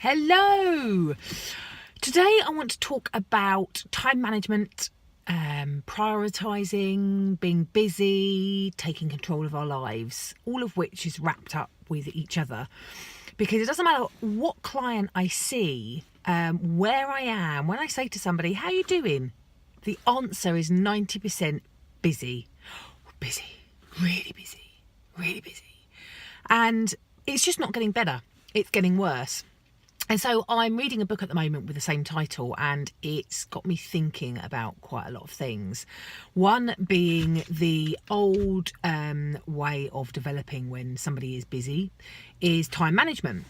Hello! Today I want to talk about time management, prioritising, being busy, taking control of our lives, all of which is wrapped up with each other. Because it doesn't matter what client I see, where I am, when I say to somebody, how are you doing? The answer is 90% busy. Busy, really busy, really busy. And it's just not getting better, it's getting worse. And so I'm reading a book at the moment with the same title, and it's got me thinking about quite a lot of things. One being the old way of developing when somebody is busy is time management.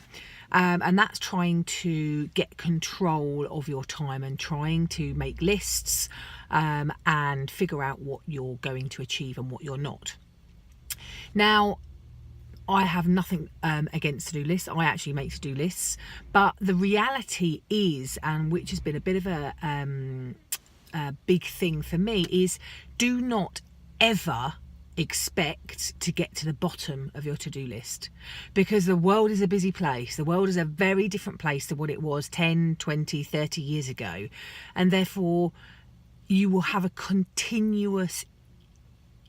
And that's trying to get control of your time and trying to make lists and figure out what you're going to achieve and what you're not. Now, I have nothing against to-do lists. I actually make to-do lists. But the reality is, and which has been a bit of a big thing for me, is do not ever expect to get to the bottom of your to-do list, because the world is a busy place. The world is a very different place to what it was 10, 20, 30 years ago. And therefore, you will have a continuous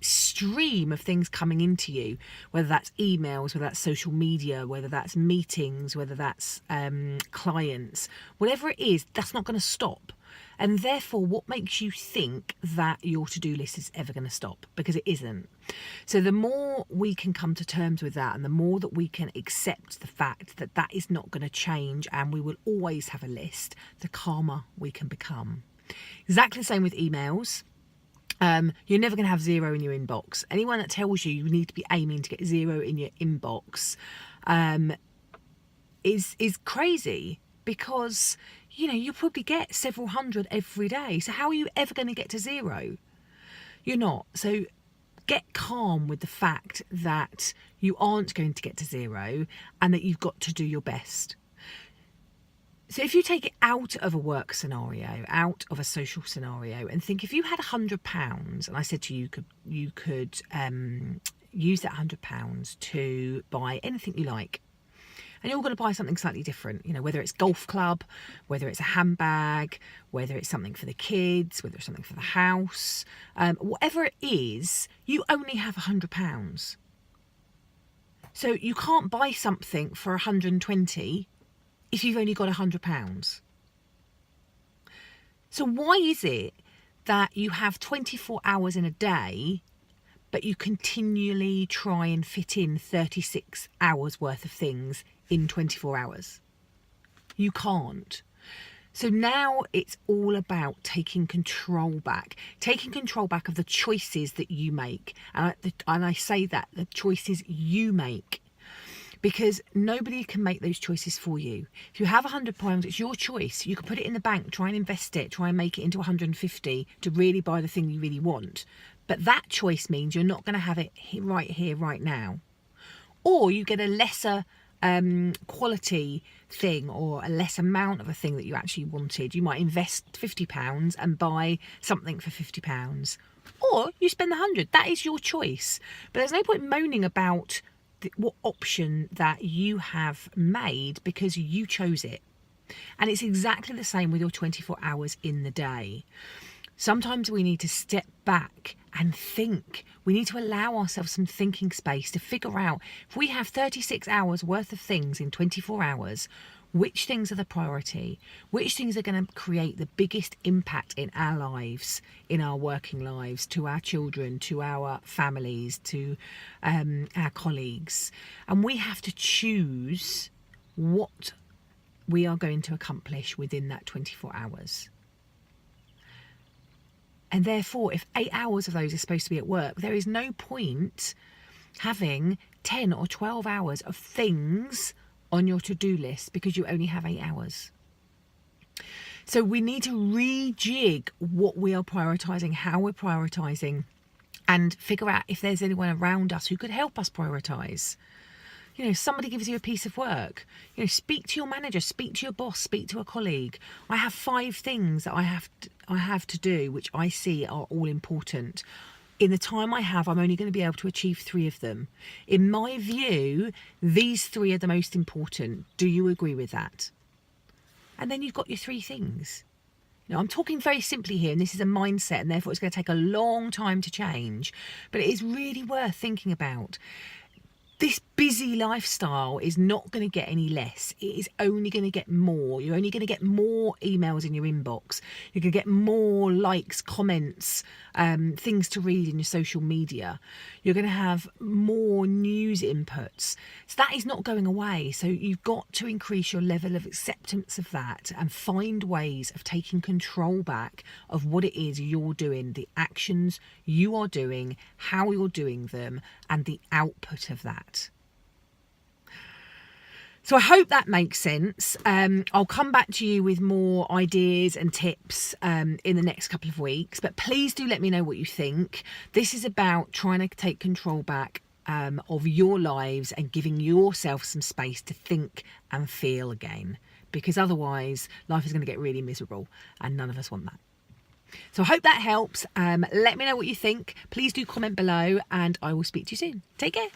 stream of things coming into you, whether that's emails, whether that's social media, whether that's meetings, whether that's clients, whatever it is, that's not going to stop. And therefore, what makes you think that your to-do list is ever going to stop? Because it isn't. So the more we can come to terms with that, and the more that we can accept the fact that that is not going to change and we will always have a list, the calmer we can become. Exactly the same with emails. You're never going to have zero in your inbox. Anyone that tells you need to be aiming to get zero in your inbox is crazy, because you probably get several hundred every day. So how are you ever going to get to zero? You're not. So get calm with the fact that you aren't going to get to zero and that you've got to do your best. So if you take it out of a work scenario, out of a social scenario, and think, if you had £100 and I said to you, you could use that £100 to buy anything you like, and you're going to buy something slightly different, whether it's golf club, whether it's a handbag, whether it's something for the kids, whether it's something for the house, whatever it is, you only have £100. So you can't buy something for 120 if you've only got £100. So why is it that you have 24 hours in a day, but you continually try and fit in 36 hours worth of things in 24 hours? You can't. So now it's all about taking control back of the choices that you make. And I say that, the choices you make. Because nobody can make those choices for you. If you have £100, it's your choice. You can put it in the bank, try and invest it, try and make it into 150 to really buy the thing you really want. But that choice means you're not going to have it right here, right now. Or you get a lesser quality thing, or a less amount of a thing that you actually wanted. You might invest £50 and buy something for £50. Or you spend the 100. That is your choice. But there's no point moaning about what option that you have made, because you chose it. And it's exactly the same with your 24 hours in the day. Sometimes we need to step back and think. We need to allow ourselves some thinking space to figure out, if we have 36 hours worth of things in 24 hours, which things are the priority? Which things are going to create the biggest impact in our lives, in our working lives, to our children, to our families, to our colleagues? And we have to choose what we are going to accomplish within that 24 hours. And therefore, if 8 hours of those are supposed to be at work, there is no point having 10 or 12 hours of things on your to-do list, because you only have 8 hours. So we need to rejig what we are prioritising, how we're prioritising, and figure out if there's anyone around us who could help us prioritise. Somebody gives you a piece of work, speak to your manager, speak to your boss, speak to a colleague. I have 5 things that I have to do, which I see are all important. In the time I have, I'm only going to be able to achieve 3 of them. In my view, these 3 are the most important. Do you agree with that? And then you've got your 3 things. Now, I'm talking very simply here, and this is a mindset, and therefore it's going to take a long time to change, but it is really worth thinking about. This busy lifestyle is not going to get any less. It is only going to get more. You're only going to get more emails in your inbox. You're going to get more likes, comments, things to read in your social media. You're going to have more news inputs. So that is not going away. So you've got to increase your level of acceptance of that and find ways of taking control back of what it is you're doing, the actions you are doing, how you're doing them, and the output of that. So I hope that makes sense. I'll come back to you with more ideas and tips in the next couple of weeks, but please do let me know what you think. This is about trying to take control back of your lives and giving yourself some space to think and feel again, because otherwise life is going to get really miserable and none of us want that. So I hope that helps. Let me know what you think. Please do comment below and I will speak to you soon. Take care.